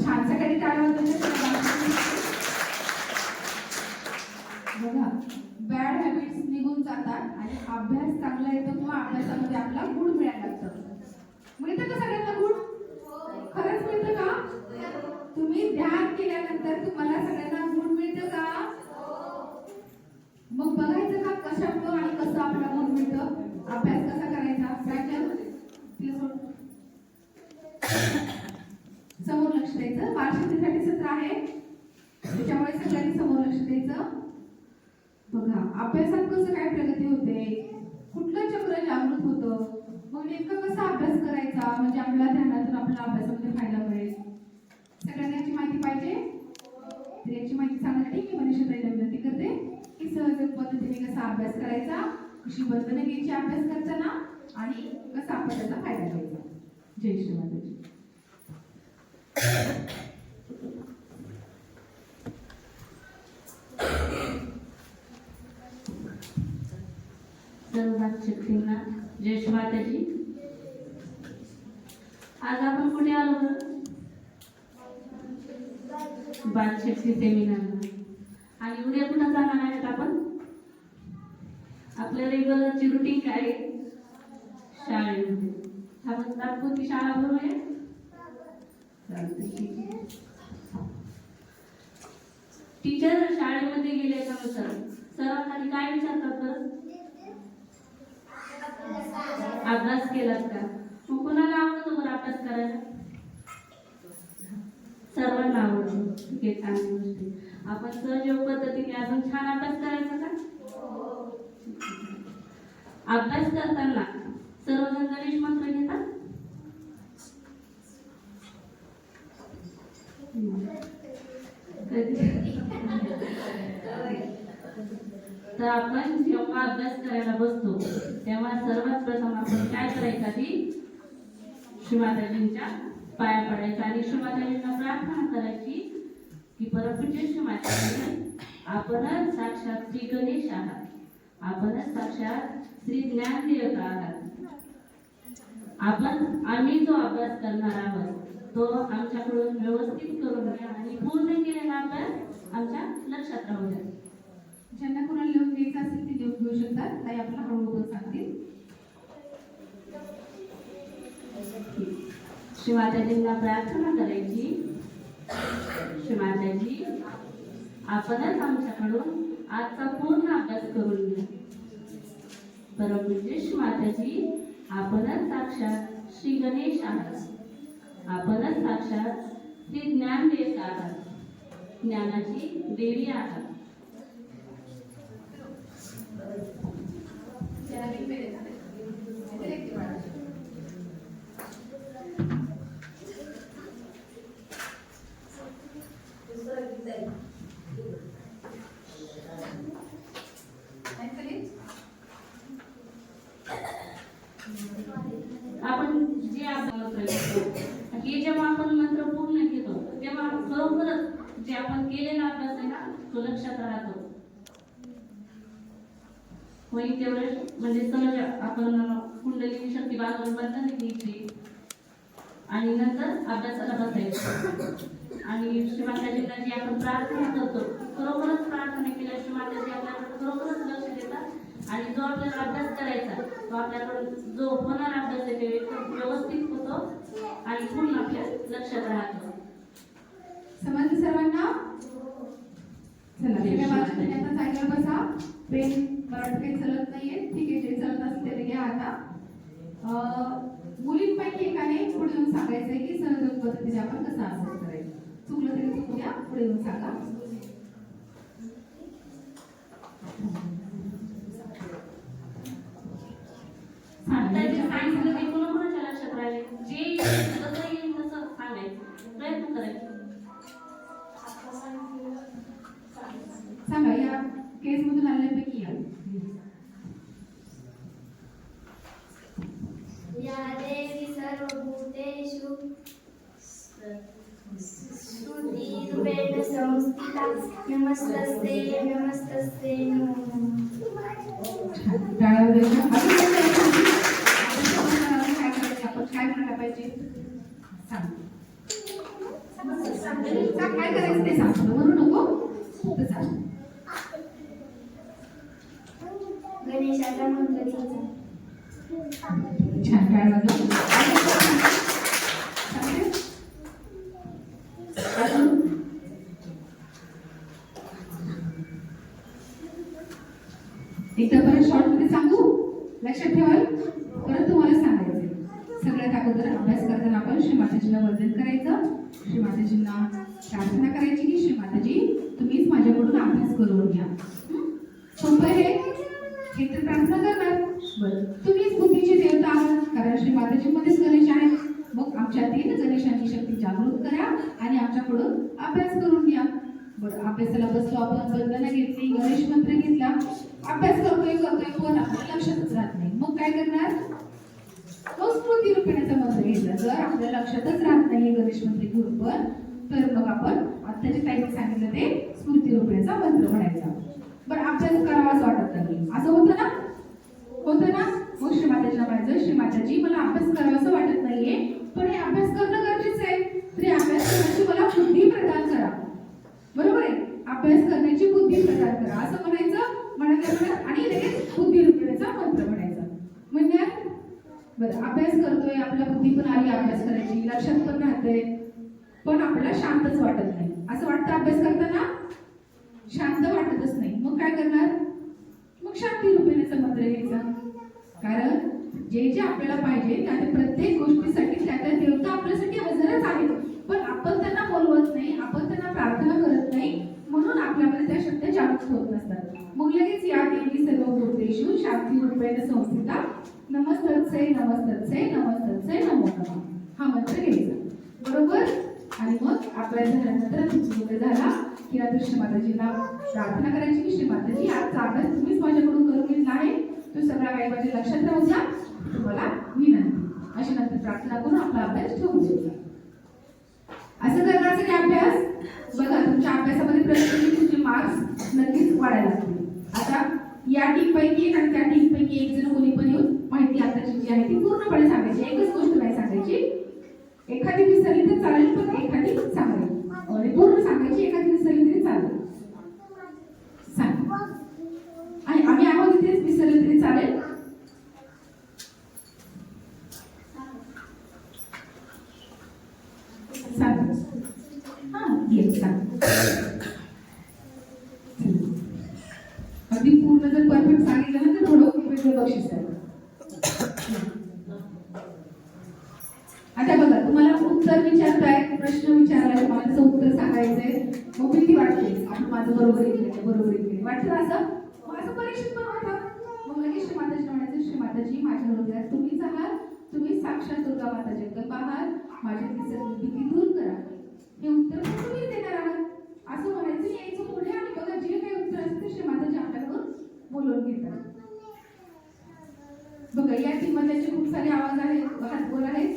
छान सगळ्यांनी टाळ्या वाजवल्या. बघा, बॅड हॅबिट्स निघून जातात आणि अभ्यास चांगला येतो किंवा अभ्यासामध्ये आपला गुण मिळायला लागतं. मिळतं का सगळ्यांना गुण? खरंच मिळतं का? तुम्ही ध्यान केल्यानंतर तुम्हाला सगळ्यांना गुण मिळतं का? मग बघायचं का कशामुळं आणि कसं आपल्याला गुण मिळतं? अभ्यास कसा करायचा? समोर लक्ष द्यायचं. वार्षिकीसाठी सत्र आहे, त्याच्यामुळे सगळ्यांनी समोर लक्ष द्यायचं. बघा, अभ्यासात कसं काय प्रगती होते, कुठलं चक्र जागृत होतं, मग नेमकं कसा अभ्यास करायचा म्हणजे आपल्या ध्यानातून आपल्या अभ्यासामध्ये फायदा मिळेल. सगळ्यांना याची माहिती पाहिजे. तर याची माहिती सांगण्यासाठी मी मनीषाताईला विनंती करते की सहज पद्धतीने कसा अभ्यास करायचा, कशी बंधनं घ्यायची अभ्यास करताना आणि कसा आपण त्याचा फायदा घ्यायचा. जय श्री माताजी. सर्व शिक्षकांना जय श्री माताजी. आज आपण कुठे आलो? बालशक्ती सेमिनारला. आणि उद्या कुठं जाणार आहेत आपण? आपल्या रेग्युलरची रुटीन काय आहे? शाळेमध्ये. आपण तात्पुरती शाळा भरूया. टीचर शाळेमध्ये गेल्याच्यानंतर सरांना काय विचारतात बरं? अभ्यास केलात का? मग कोणाला आवडतो बरं अभ्यास करायला? सर्वांना आवडतो. ठीक आहे, चांगली गोष्ट. आपण सहयोग पद्धतीने अजून छान अभ्यास करायचा का? अभ्यास करताना सर्वजण गणेश मंत्र घेतात. तर आपण जेव्हा अभ्यास करायला बसतो तेव्हा सर्वात प्रथम आपण काय करायचं? आधी श्रीमाताजींच्या पाया पडायचं आणि श्रीमाताजींना प्रार्थना करायची की परमपूज्य श्रीमाताजी, आपणच साक्षात श्री गणेश आहात, आपणच साक्षात श्री ज्ञानदेवता आहात. आम्ही जो अभ्यास करणार आहोत तो आमच्याकडून व्यवस्थित करून घ्या आणि पूर्ण केलेला अभ्यास आमच्या लक्षात राहू द्या. ज्यांना कोणाला लिहून घ्यायचं असेल ते लिहून घेऊ शकतात. ताई आपल्याला हळूहळू सांगतील. श्रीमाताजींना प्रार्थना करायची, श्रीमाताजी आपणच आमच्याकडून आजचा पूर्ण अभ्यास करून घ्या. परमपूज्य श्रीमाताजी, आपणच साक्षात श्री गणेश आहात, आपणच साक्षात श्री ज्ञानदेवता आहात, ज्ञानाची देवी आहात. आपण जे मंत्र घेतो हे जेव्हा आपण मंत्र पूर्ण घेतो तेव्हा खरोखरच जे आपण केलेला अभ्यास आहे ना तो लक्षात राहतो. होईल तेवढे म्हणजे सहज आपण कुंडली शक्ती बांधून बंधन घ्यायची आणि नंतर अभ्यासाला बसायचं. आणि श्रीमाताजींना जी आपण प्रार्थना करतो खरोखरच प्रार्थना केल्या श्रीमाताजी आपल्याकडे खरोखरच लक्ष देतात आणि जो आपल्याला अभ्यास करायचा तो आपल्याकडून जो होणारा अभ्यास आहे ते एकदम व्यवस्थित होतो आणि पूर्ण आपल्या लक्षात राहतो. समजलं सर्वांना? चला सगळ्या बाजूने आता जागेवर बसा. पेन बरं काही चलत नाहीये, ठीक आहे, जे चलत असेल ते घ्या. आता मुलींपैकी एकाने पुढे येऊन सांगायचंय की सहज पद्धतीने आपण कसा अभ्यास करायचा. चुकलं तरी चुकू द्या, पुढे येऊन सांगा. सांगितलं की कोणाच्या लक्षात राहिले जे जसं येईल तसं सांगायचं प्रयत्न करायचा. सांगा या केस मधून आलेल्यापैकी या देवी सर्वभूतेषु श्रुतिरूपेण संस्थिता नमस्तस्ते नमस्तस्ते आपण काय म्हणायला पाहिजे सांग. सांग काय करायचं ते सांग म्हणू नको तर सांग. गणेशाचा मंत्र घ्यायचा. छान काय वाजव. एकदा परत शॉर्ट मध्ये सांगू, लक्षात ठेवाल. परत तुम्हाला सांगायचंय. सगळ्यात अगोदर अभ्यास करताना आपण श्री माताजीला वंदन करायचं, श्री माताजींना प्रार्थना करायची की श्री माताजी तुम्हीच माझ्याकडून अभ्यास करून घ्या. सोपं आहे हे तर प्रार्थना करणार. बरं, तुम्हीच बुद्धीची देवता आहात कारण श्री माताजीमध्येच गणेश आहे. मग आमच्यातील गणेशाची शक्ती जागृत करा आणि आमच्याकडून अभ्यास करून घ्या. बरं, अभ्यासाला बसलो आपण, वंदना घेतली, गणेश मंत्र घेतला, अभ्यास करतोय पण आपल्या लक्षातच राहत नाही. मग काय करणार? मग स्मृती रूपेणाचा मंत्र घेतला. जर आपल्या लक्षातच राहत नाही गणेश मंत्र घेऊन पण, तर मग आपण आत्ताच्या टाईमला सांगितलं ते स्मृती रूपेणाचा मंत्र म्हणायचा. बरं, अभ्यास करावा असं वाटत नाही, असं होतं ना? होतं ना? मग श्री माताजीला म्हणायचं, श्री माताजी मला अभ्यास करावा असं वाटत नाहीये, पण हे अभ्यास करणं गरजेचं आहे. तरी अभ्यास करण्याची मला बुद्धी प्रदान करा. बरोबर आहे, अभ्यास करण्याची बुद्धी प्रदान करा असं म्हणायचं आणि लगेच बुद्धी रूपेणाचा मंत्र म्हणायचा. म्हणजे बरं, अभ्यास करतोय, आपल्या बुद्धी पण आली अभ्यास करायची, लक्षात पण राहतंय, पण आपल्याला शांतच वाटत नाही. असं वाटतं अभ्यास करताना शांत वाटतच नाही. मग काय करणार? मग शांती रूपेणाचा मंत्र घ्यायचा. कारण जे जे आपल्याला पाहिजे त्या प्रत्येक गोष्टीसाठी त्या देवता आपल्यासाठी हजरच आहेत, पण आपण त्यांना बोलवत नाही, आपण त्यांना प्रार्थना करत नाही, म्हणून आपल्यामध्ये त्या शक्ती जागृत होत नसतात. मग लगेच या देवी सर्व भूतेषु शांती रूपेण संस्थिता नमस्तस्यै नमस्तस्यै नमस्तस्यै नमो नमः हा मंत्र घ्यायचा. बरोबर. आणि मग आपल्या झाल्यानंतर झाला की आता श्री माताजींना प्रार्थना करायची की श्री माताजी आजचा अभ्यास तुम्हीच माझ्याकडून करून घेतला आहे, तो सगळा काही माझ्या लक्षात राहू द्या, तुम्हाला विनंती. अशी नंतर प्रार्थना करून आपला अभ्यास ठेवून द्यायचा. असं करण्याचा की अभ्यास बघा तुमच्या अभ्यासामध्ये प्रत्येक तुमचे मार्क्स नक्कीच वाढायला लागतील. आता या टीम पैकी एक आणि त्या टीम पैकी एक जण कोणी पण येऊन माहिती आताची जी आहे ती पूर्णपणे सांगायची. एकच गोष्ट नाही सांगायची, एखादी विसरली तर चालेल पण एखादी सांगायची, पूर्ण सांगायची, एखादी विसरली तरी चालेल. सांग आणि आम्ही आहोत इथेच, विसरले तरी चालेल. सांग हा घे सांग. अगदी पूर्ण जर परफेक्ट सांगितलं ना तर थोडं वेगळं बक्षीस आहे. आता बघा तुम्हाला उत्तर विचारताय, प्रश्न विचारलाय, मला त्याचं उत्तर सांगायचंय, मग भीती वाटते आपण माझं बरोबर इकडे वाटतं असं. मग असं परीक्षेत पण होतं. मग लगेच श्री माताजी म्हणायचं, श्री माताजी माझ्या हृदयात तुम्हीच आहात, तुम्ही साक्षात दुर्गा माता जगदंबा आहात, माझ्यातली सगळी भीती दूर करा. हे उत्तर तुम्हीच देणार आहात असं म्हणायचं. यायचं पुढे आणि बघा जे काही उत्तर असतं ते श्री माताजी आपल्याकडून बोलवून घेतात. बघा या टीममध्ये खूप सारे आवाज आहेत, हात बोल आहेत.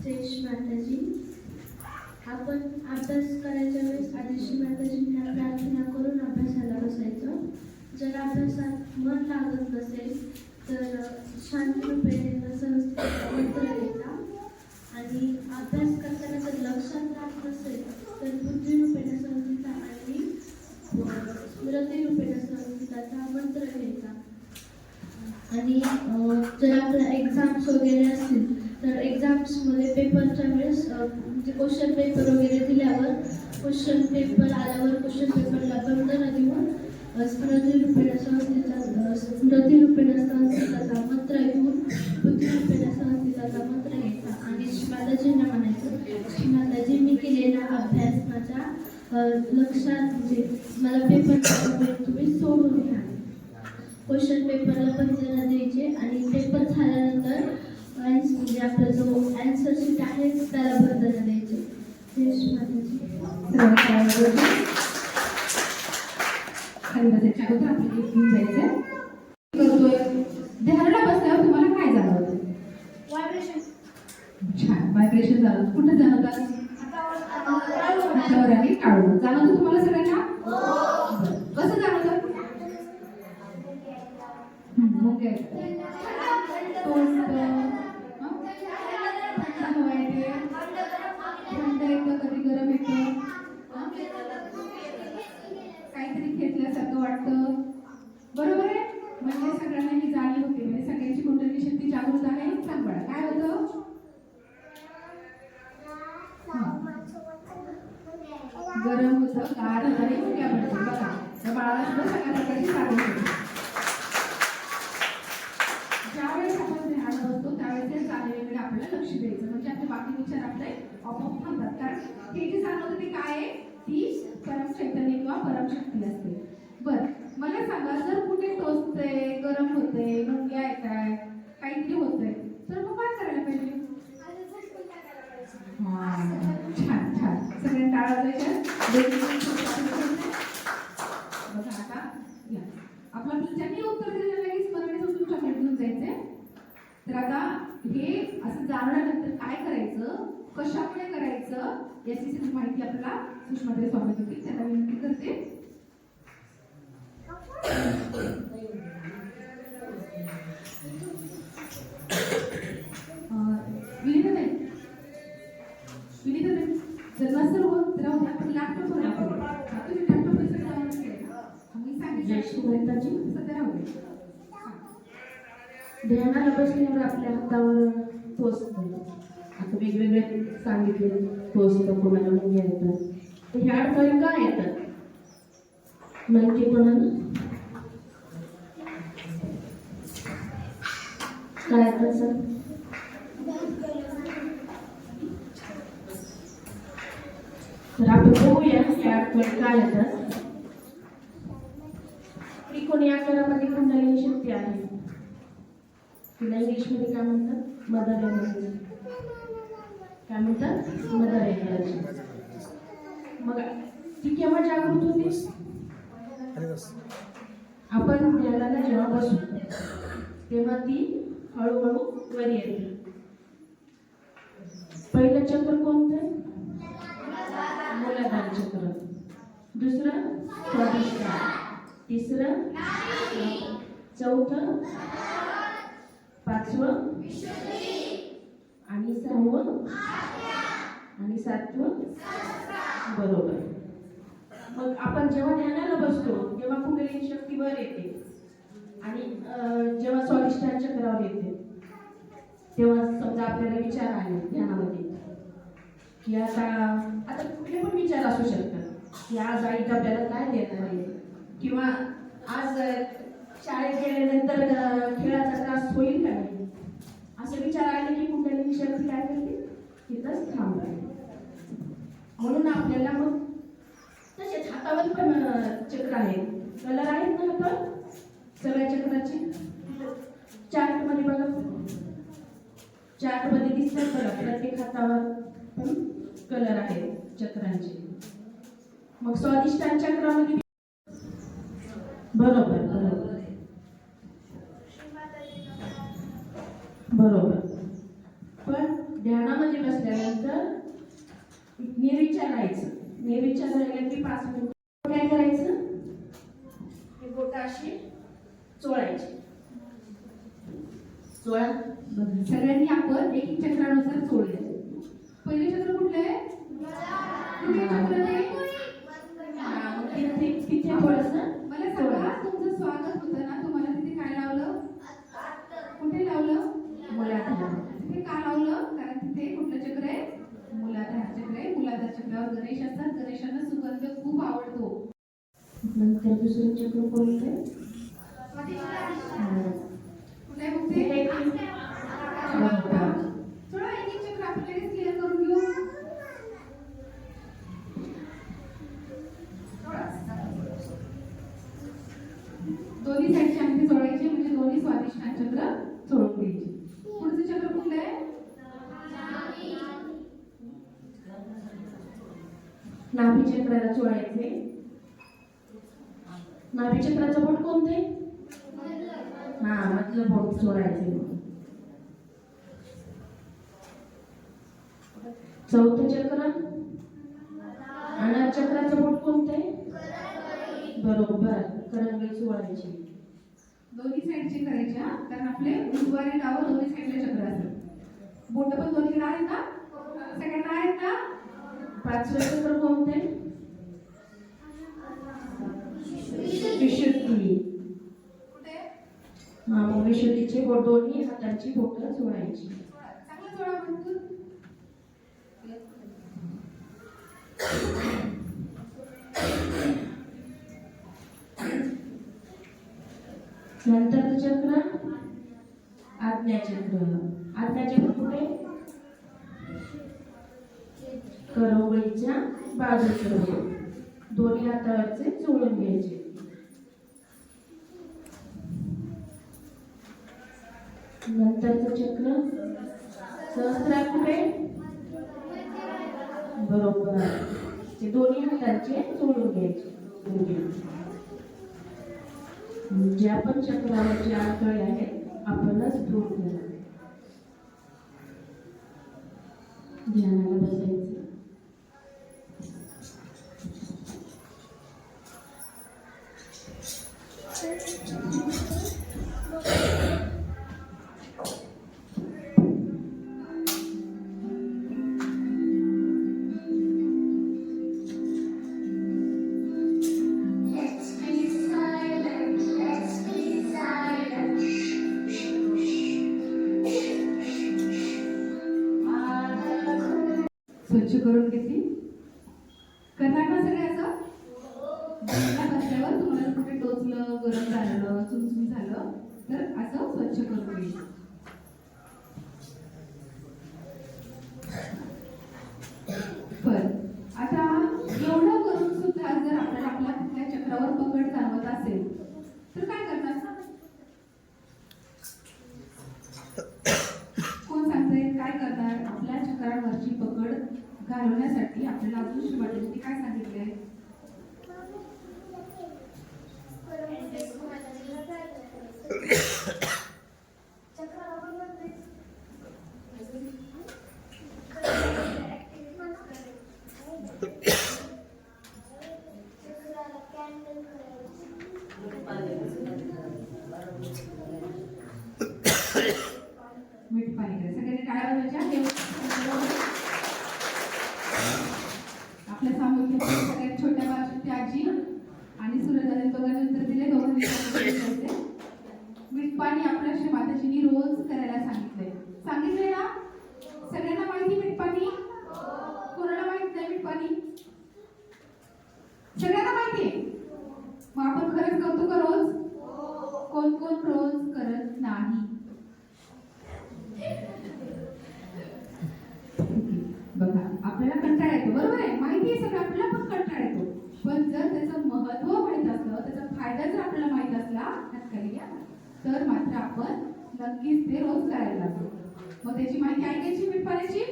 जय श्री माताजी. आपण अभ्यास करायच्या वेळेस आधी श्री माताजींना प्रार्थना करून अभ्यासाला बसायचं. जर अभ्यासात मन लागत नसेल तर शांती रूपेण संस्कृत मंत्र घ्यायचा आणि अभ्यास करताना जर लक्षात राहत नसेल तर बुद्धी रूपेण संस्कृता आणि स्मृती रूपेण संस्कृताचा मंत्र घ्यायचा. आणि जर आपल्या एक्झाम्स वगैरे असतील तर एक्झाम्समध्ये पेपरच्या वेळेस म्हणजे क्वेश्चन पेपर वगैरे दिल्यावर क्वेश्चन पेपर आल्यावर क्वेश्चन पेपरला बंधनं देऊन स्मृती रूपेण संस्कृताचा मंत्र घेऊन बुद्धी रूपेण संस्कृताचा मंत्र घ्यायचा आणि श्री माताजींना म्हणायचं, श्री माताजी मी केलेला अभ्यास माझ्या लक्षात म्हणजे मला पेपर तुम्ही सोडून घ्या. क्वेश्चन पेपरला बंधनं द्यायचे आणि पेपर झाल्यानंतर म्हणजे आपला जो ॲन्सर शीट आहे त्याला बंधनं द्यायचे. जय श्री माताजी. खाली बसायच्या अगोदर आपल्याला घेऊन जायचंय. करतोय ध्यानाला बसल्यावर तुम्हाला काय जाणवतं? व्हायब्रेशन. छान व्हायब्रेशन जाणवतं. कुठं जाणवतात? हातावर आणि टाळून जाणवतं तुम्हाला सगळ्यांना? कसं जाणवतं? मुंग्या येतात. टोस्ट, थंड हवा येते, थंड येतं, कधी गरम येतं, काहीतरी खेचल्यासारखं वाटतं. बरोबर आहे? म्हणजे सगळ्यांना ही जाणीव होते, म्हणजे सगळ्यांची कुंडलिनी शक्ती जागृत आहे. सांग बाळा, काय होतं? गरम होतं, गार होतं आणि मुंग्या पडतात. बघा, त्या बाळाला सुद्धा सगळ्या प्रकारची जाणीव होते. ज्यावेळेस आपण ध्यान बसतो त्यावेळेस त्या जाणीवेकडे आपल्याला लक्ष द्यायचं, म्हणजे आपले बाकी विचार आपले आपोआप थांबतात. कारण हे जे जाणवतं ते काय आहे? ती परम चैतन्य किंवा परमशक्ती असते. बरं, मला सांगा, जर कुठे टोचते, गरम होते, मुंग्या येत आहे, काहीतरी होतंय, तर मग काय करायला पाहिजे? छान छान, सगळे टाळा वाजवायच्या. बघा आता या आपला ज्यांनी उत्तर दिलेलं लगेच मराठी समजून चॉकलेट घेऊन जायचंय. तर आता हे असं जाणल्यानंतर काय करायचं, कशामुळे करायचं, याची सगळी माहिती आपल्याला सुषमाताई स्वामी देतील. त्यांना विनंती करते. विनीताताई, जर नसेल होत तर आपण लॅपटॉप तुम्ही लॅपटॉप मी सांगितलं सध्या राहू दे. ध्यानाला बसल्यावर आपल्या हातावर टोचतं. आता वेगवेगळे सांगितले, टोचतं, कोणाला मुंग्या येतात. तर ह्या अडथळे का येतात? नक्कीपणानं काय येतात सर? तर आपण बघूया ह्या अडथळे काय येतात. त्रिकोणी आकारामध्ये कुंडलिनी शक्ती आहे. तिला इंग्लिशमध्ये काय म्हणतात? Mother energy. काय म्हणतात? Mother energy. मग ती केव्हा जागृत होते? आपण ध्यानाला जेव्हा बसू तेव्हा ती हळूहळू वर येते. पहिलं चक्र कोणतं? मूलाधार चक्र. दुसरं स्वादिष्ठान. तिसरं, चौथं, पाचवं आणि सहावं आणि सातवं. बरोबर. मग आपण जेव्हा ध्यानाला बसतो तेव्हा कुंडलिनी शक्ती वर येते आणि जेव्हा स्वादिष्ठान चक्रावर येते तेव्हा समजा आपल्याला विचार आले ध्यानामध्ये की आता कुठले पण विचार असू शकतात की आज आई डब्याला काय देणार आहे, किंवा आज शाळेत गेल्यानंतर खेळाचा त्रास होईल का नाही, असे विचार आले की कुंडलिनी शक्ती काय करते? तिथंच थांबते. म्हणून आपल्याला मग तसेच हातावर पण चक्र आहेत, कलर आहेत ना हातावर सगळ्या चक्राचे. चार्टमध्ये बघा, चार्टमध्ये दिसतात बघा, प्रत्येक हातावर पण कलर आहेत चक्रांचे. मग स्वादिष्ठान चक्रामध्ये बरोबर बरोबर बरोबर. पण ध्यानामध्ये बसल्यानंतर निर्विचार राहायचं. निर्विचार राहिलं की 5 मिनिट काय करायचं? हे बोट अशी चोळायची. चोळा. सगळ्यांनी आपण एक एक चक्रानुसार चोळले. पहिले चक्र कुठलं आहे? चक्र तिथे थोडंसं मला सांगा, तुमचं स्वागत होतं ना, तुम्हाला तिथे काय लावलं? कुठे लावलं? मूलाधार. तिथे का लावलं? कारण तिथे कुठलं चक्र आहे? मूलाधार चक्र आहे. मूलाधार चक्रावर गणेश असतात. गणेशांना सुगंध खूप आवडतो. नंतर दुसरं चक्र कोणतं आहे? कुठे बघते? थोडा एक एक चक्र आपण लगेच क्लिअर करून घेऊ. दोन्ही साईडचे अंगठी जोडायचे, म्हणजे दोन्ही स्वादिष्ठान चक्र जोडून घ्यायचे. पुढचं चक्र कुठलं आहे? नाभी चक्राला चोळायचे. नाभी चक्राचं बोट कोणते? मधलं बोट चोळायचे. चौथं चक्र अनार चक्राचं बोट कोणते? बरोबर, करंगळी चोळायची. दोन्ही साईडचे करायचे हा, कारण आपले उजवा आणि डावा दोन्ही साईडला चक्र असतात. बोट पण दोन्हीकडे आहेत ना, सगळ्यांना आहेत ना. पाचवे चक्र कोणते? विशुद्धी. कुठे? हा, मग विशुद्धीचे बोट दोन्ही हातांची बोटं जोडायची. चांगलं जोडा भरपूर. नंतर चक्र आज्ञाचक्र. आज्ञाचक्र कुठे? करवळीच्या बाजूचं बोट दोन्ही हातावरचे जोडून घ्यायचे. नंतरचं चक्र सहस्रार कुठे? बरोबर, ते दोन्ही हातांचे जोडून घ्यायचे. ज्या पण चक्रावरचे अडथळे आहेत आपणच दूर करा. ध्यानाला बसायचं. स्वच्छ करून घेतली. करणार ना सगळे असं? बसला बसल्यावर तुम्हाला कुठे टोचलं, गरम झालं, चुमचुम झालं तर असं स्वच्छ करून घ्यायचं. बर, आता एवढं करून सुद्धा जर आपल्याला आपल्या कुठल्या चक्रावर पकड जाणवत असेल तर काय करणार? कोण सांगतंय काय करणार? आपल्या चक्रावरची पकड घालवण्यासाठी आपल्याला अजून श्री माताजींनी काय सांगितलंय? मीठ पाणी करा. सगळ्यांनी टाळ्या वाजवायच्या. आपल्या सामोरच्या सगळ्यात छोट्या बाळाची आजी आणि सूर्यदाने दोघांनी उत्तर दिले. दोघांनी मीठ पाणी आपल्या श्री माताजींनी रोज करायला सांगितलंय. सांगितलंय ना? सगळ्यांना माहिती मीठ पाणी? कोणाला माहित नाही मीठ पाणी? सगळ्यांना माहितीये. मग आपण खरंच करतो का रोज? कोण कोण रोज करत नाही? बघा, आपल्याला कंटाळा येतो, बरोबर आहे, माहिती आहे सगळं आपल्याला, पण कंटाळा येतो. पण जर त्याचं महत्व माहित असलं, त्याचा फायदा जर आपल्याला माहित असला हातखाली घ्या, तर मात्र आपण नक्कीच ते रोज करायला लागतो. मग त्याची माहिती ऐकायची मीठ पाण्याची.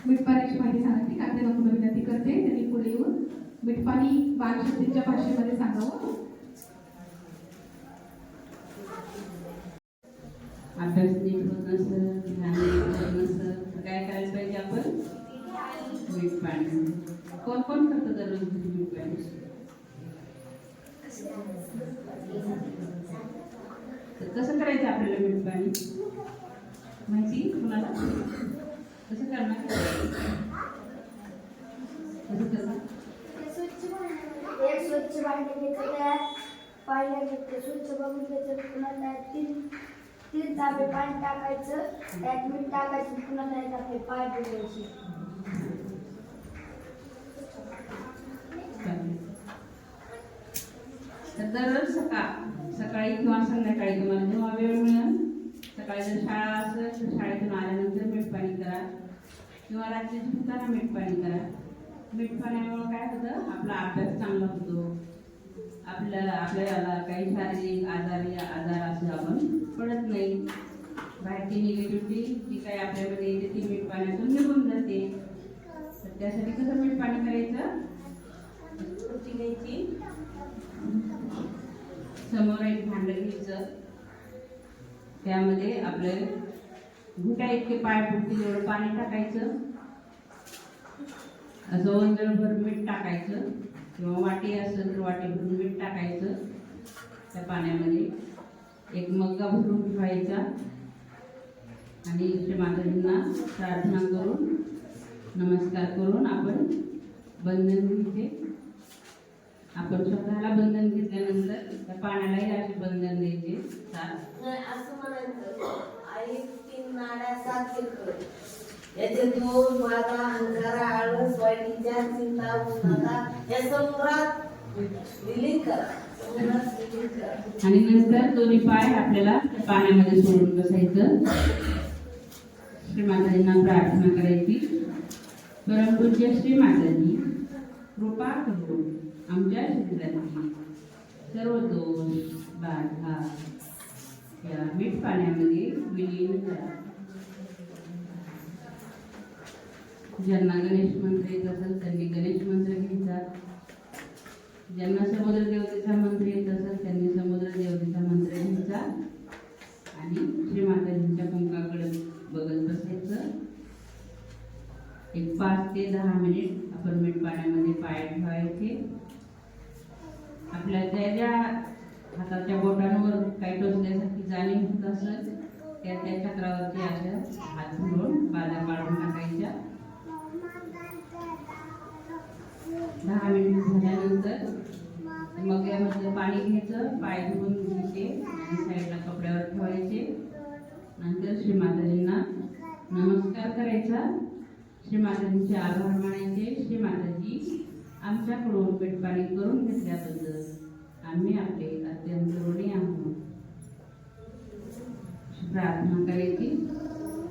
मीठ पाण्याची माहिती सांगते. आपल्याला पुन्हा विनंती करते त्यांनी पुढे येऊन मीठ पाणी बालशक्तीच्या भाषेमध्ये सांगावं. अभ्यास नीट होत नसतं, ध्यान नीट होत नसतं तर काय करायला पाहिजे आपण? मीठ पाणी. कोण कोण करतं दररोज मीठ पाणी? तर कसं करायचं आपल्याला मीठ पाणी माहिती कुणाला? कसं करणार? कसं एक स्वच्छ भांडे घ्यायचं, त्यात पाणी घ्यायचं, स्वच्छ बघून घ्यायचं, पुन्हा त्यात तीन तांबे पाणी टाकायचं, त्यात मीठ टाकायचं, पुन्हा त्यात आपले पाय धुवायचे. तर दररोज सकाळी किंवा संध्याकाळी तुम्हाला जेव्हा वेळ मिळेल, सकाळी जर शाळा असेल तर शाळेतून आल्यानंतर मीठ पाणी करा किंवा रात्री झोपताना मीठ पाणी करा. मीठ पाण्यामुळे काय होतं? आपला अभ्यास चांगला होतो. आपल्याला काही शारीरिक आजार असे आपण पडत नाही. बाहेरची निगेटिव्हिटी जी काही आपल्याकडे येते ती मीठ पाण्यातून निघून जाते. तर त्यासाठी कसं मीठ पाणी करायचं? खुर्ची घ्यायची, समोर एक भांडं घ्यायचं, त्यामध्ये आपले घुट्या इतके पाय फुटतील एवढं पाणी टाकायचं, असं वंजळभर मीठ टाकायचं किंवा वाटी असेल तर वाटी भरून मीठ टाकायचं त्या पाण्यामध्ये, एक मग्गा भरून ठेवायचा आणि श्री माताजींना प्रार्थना करून नमस्कार करून आपण बंधन घ्यायचे. आपण स्वतःला बंधन घेतल्यानंतर त्या पाण्यालाही असे बंधन द्यायचे 7. असं म्हणायचं आई 3 नाड्या 7 किरकोळ याचे 2 माझा अंगारा आळस वाईटीच्या चिंता उन्हाचा या समुद्रात विलीन करा. आणि नंतर दोन्ही पाय आपल्याला त्या पाण्यामध्ये सोडून बसायचं. श्री माताजींना प्रार्थना करायची. परमपूज्य श्री माताजी, कृपा करून आमच्या शरीरातील सर्व दोष बाधा या मीठ पाण्यामध्ये विलीन करा. ज्यांना गणेश मंत्र येत असेल त्यांनी गणेश मंत्र घ्यायचा. ज्यांना समुद्र देवतेचा मंत्र येत असेल त्यांनी समुद्र देवतेचा मंत्र घ्यायचा आणि श्री माताजींच्या कुंकाकडे बघत बसायचं. एक 5 ते 10 मिनिट आपण मीठ पाण्यामध्ये पाय ठेवायचे. आपल्या ज्या ज्या हाताच्या बोटांवर काही टोचल्यासारखी जाणीव होत असेल त्या त्या चक्रावरती अशा हात फिरवून बाजा काढून टाकायच्या. 10 मिनिट झाल्यानंतर मग यामधलं पाणी घ्यायचं, पाय धुवून घ्यायचे आणि साईडला कपड्यावर ठेवायचे. नंतर श्री माताजींना नमस्कार करायचा. श्री माताजींचे आभार मानायचे. श्री माताजी, आमच्याकडून मीठ पाणी करून घेतल्याबद्दल आम्ही आपले अत्यंत ऋणी आहोत. प्रार्थना करायची.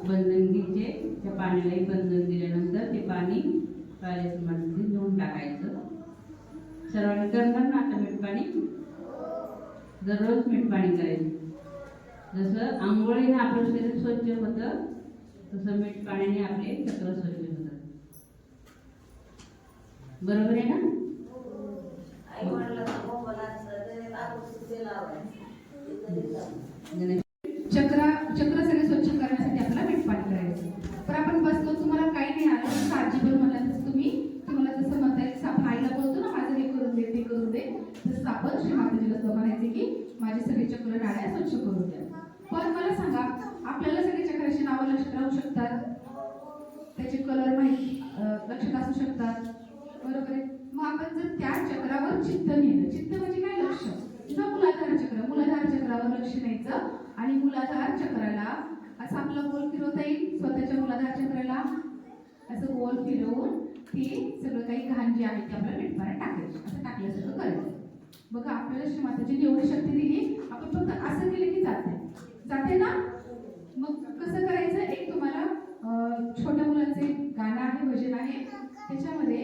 बंधन घ्यायचे. त्या पाण्यालाही बंधन दिल्यानंतर ते पाणी टॉयलेटमध्ये धुवून टाकायचं. सर्वांनी करणार ना आता मीठ पाणी? दररोज मीठ पाणी करायचं. जसं आंघोळीने आपलं शरीर स्वच्छ होतं तसं मीठ पाण्याने आपले चक्र स्वच्छ होतात. बरोबर आहे ना? आई म्हटलं मला गणेश चक्र सगळे स्वच्छ करण्यासाठी आपल्याला मीठ पाणी करायचं. पण आपण बसलो, तुम्हाला काही नाही आलं तर काळजीभर म्हटलं तसं तुम्हाला जसं म्हणता येईल आपण आईला बोलतो ना माझं हे करून दे ते करून दे, तसं आपण श्री माताजीला असं म्हणायचे की माझे सगळे चक्र नाड्या स्वच्छ करून द्या. पण मला सांगा, आपल्याला सगळे चक्राची नावं लक्षात राहू शकतात, त्याचे कलर माहिती लक्षात असू शकतात, बरोबर आहे? मग आपण जर त्या चक्रावर चित्त नेलं, चित्त म्हणजे काय? लक्ष. किंवा मूलाधार चक्रावर लक्ष द्यायचं आणि मूलाधार चक्राला असं आपलं गोल फिरवता येईल. स्वतःच्या मूलाधार चक्राला असं गोल फिरवून ते सगळं काही घाण जे आहे ते आपल्याला मीठ पाण्यात टाकायचं. असं टाकल्यासारखं करायचं. बघा, आपल्याला श्री माताजीने एवढी शक्ती दिली, आपण फक्त असं केलं की जाते ना. मग कसं करायचं? एक तुम्हाला छोट्या मुलांचे गाणं आहे, भजन आहे, त्याच्यामध्ये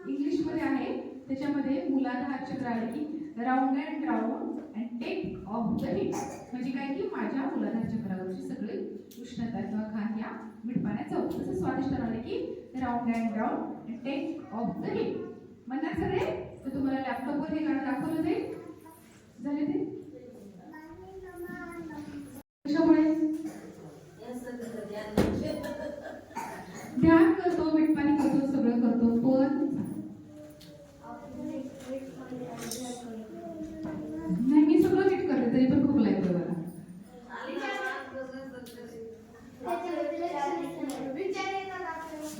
इंग्लिशमध्ये आहे. त्याच्यामध्ये मूलाधार चक्र आले की round and take off the heat, म्हणजे काय की माझ्या मूलाधार चक्रावरची सगळी उष्णता किंवा घाण या मीठ पाण्यात जाऊ. तसं स्वादिष्ट आले की round and take off the heat म्हणणार सगळे. तर तुम्हाला लॅपटॉपवर हे गाणं दाखवलं जाईल. झाले ते कशामुळे? ध्यान करतो, मीठ पाणी करतो, सगळं करतो, पण नाही मी सगळं नीट करते तरी पण खूप लागतं मला.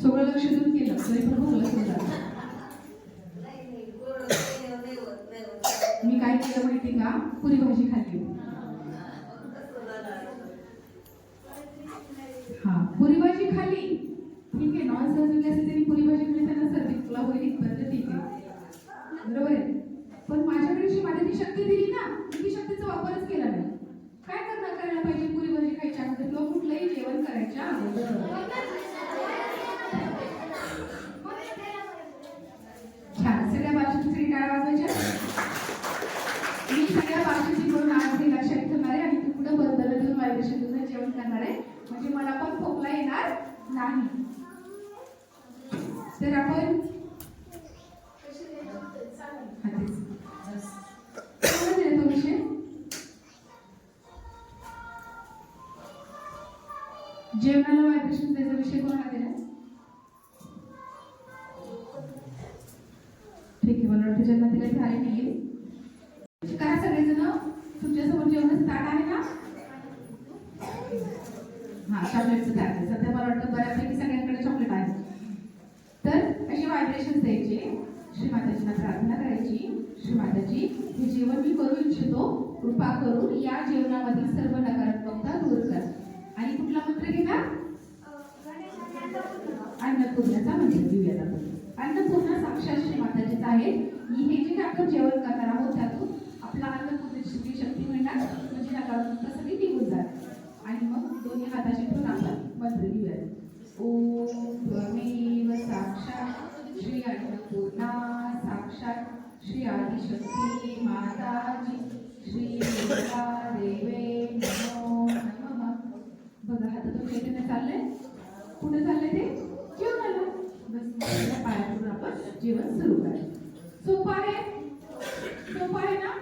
सगळं लक्ष देऊन केलं तरी पण खूप लागतं. मी काय केलं माहिती का? पुरी भाजी खाल्ली. हा, पुरी भाजी खाल्ली, ठीक आहे. नॉन सर्जरी असेल तरी पुरी भाजी खाल्ली, त्यांना सर्दी तुला होईल इथपर्यंत ठीक आहे, बरोबर आहे. पण माझ्याकडे श्री माताजी शक्ती दिली ना, ती शक्तीचा वापरच केला नाही. काय करायला पाहिजे? पुरी भाजी खायच्या अगोदर किंवा कुठलंही जेवण करायच्या अगोदर छान सगळ्या भाषेची टाळ्या वाजवायच्या. मी सगळ्या भाषेची करून आज हे लक्षात ठेवणार आहे आणि तू पुढे बंदर देऊन व्हायब्रेशन देऊन जेवण करणार आहे, म्हणजे मला पण खोकला येणार नाही. तर आपण तो विषय जेवणाला व्हायब्रेशन द्यायचा विषय कोणाला दिला? ठीक आहे, मला वाटतं ज्यांना ते काही झाले नाही करा सगळेजण. तुमच्यासमोर जेवणाचं ताट आहे ना? हा, चॉकलेटचं ताट आहे. सध्या मला वाटतं बऱ्यापैकी सगळ्यांकडे चॉकलेट आहे. तर असे व्हायब्रेशन द्यायचे, श्रीमाताजींना प्रार्थना करायची, श्रीमाताजी हे जेवण मी करू इच्छितो, कृपा करून या जेवणामधील सर्व नकारात्मकता दूर कर. आणि कुठला मंत्र घेणार? अन्नपूर्णाचा मंत्र घेऊयात आपण. अन्नपूर्णा साक्षात श्रीमाताजीच आहे. हे जे आपण जेवण करणार आहोत त्यातून आपला अन्नपूर्णेची शक्ती मिळणार, म्हणजे नकारात्मकता सगळी निघून जाते. आणि मग दोन्ही हाताशी ठेवून आपण मंत्र घेऊयात. ओम त्वमेव साक्षात श्री अन्नपूर्णा साक्षात श्री आदिशक्ती माताजी श्री देवे नमो नमः. बघा हातातून चैतन्य चाललंय. कुठे चाललंय ते? जेवणाला. बस पाया करून आपण जेवण सुरू करायचं. सोपं आहे? सोपं आहे ना?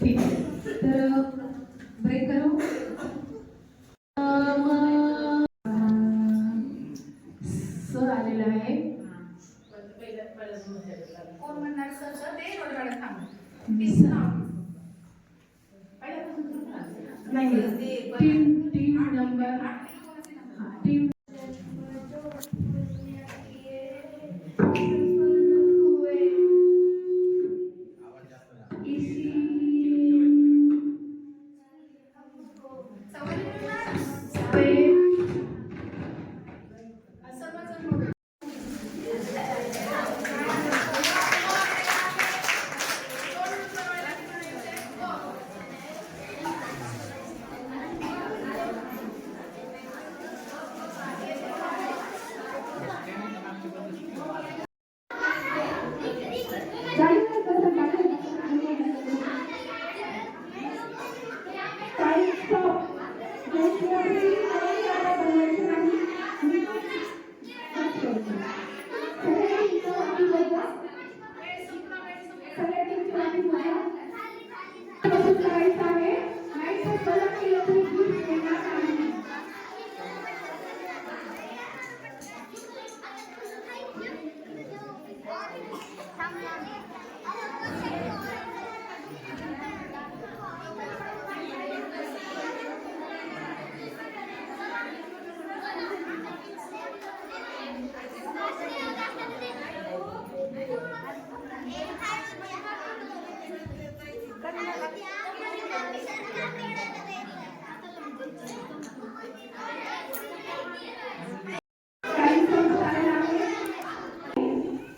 ठीक आहे, तर ब्रेक करू. सर आलेला आहे. कोण म्हणणार सर? सर ते थोड्या वेळात थांबा. नाही, टीम नंबर टीम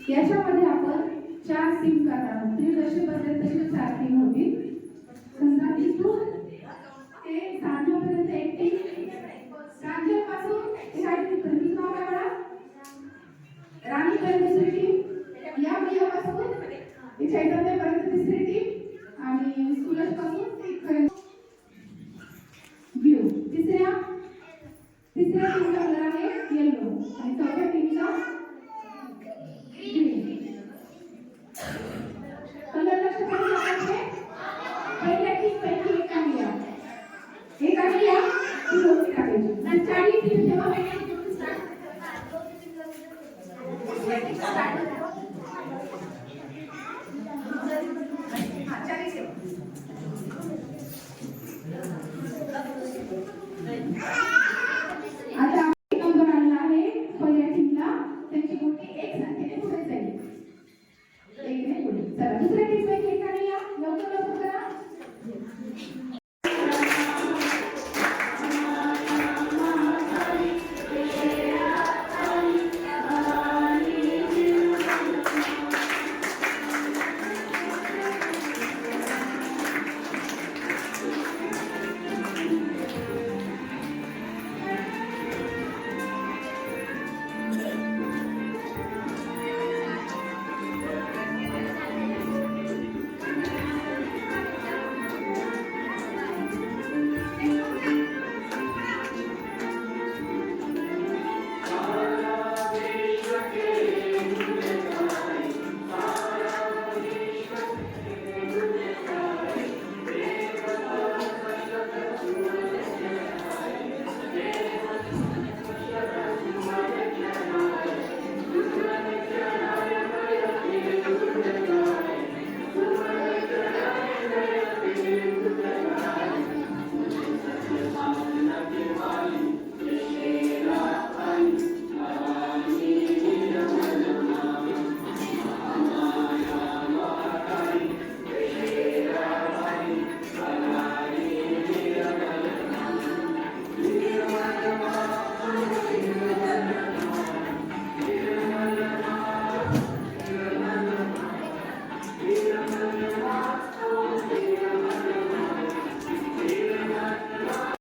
याच्यामध्ये आपण 4 सिम करणार आहोत. तुम्ही जसे बदलेल तसे 4 सिम होतील. समजा इथून ते सांजोपर्यंत एक टीम, सांजोपासून ते काय टीम नाव काय बघा, राणीपर्यंत दुसरी टीम, या बियापासून ते चैतन्यपर्यंत तिसरी टीम, आणि सुलजपासून ते ब्ल्यू. तिसऱ्या टीमचा कलर आहे येलो आणि चौथ्या टीमचा कलर लक्षात ठेवायचे. पहिल्या टीम पैकी एक आहे या ती दोन्ही टाकायची. आणि 4 टीम जेव्हा स्टार्ट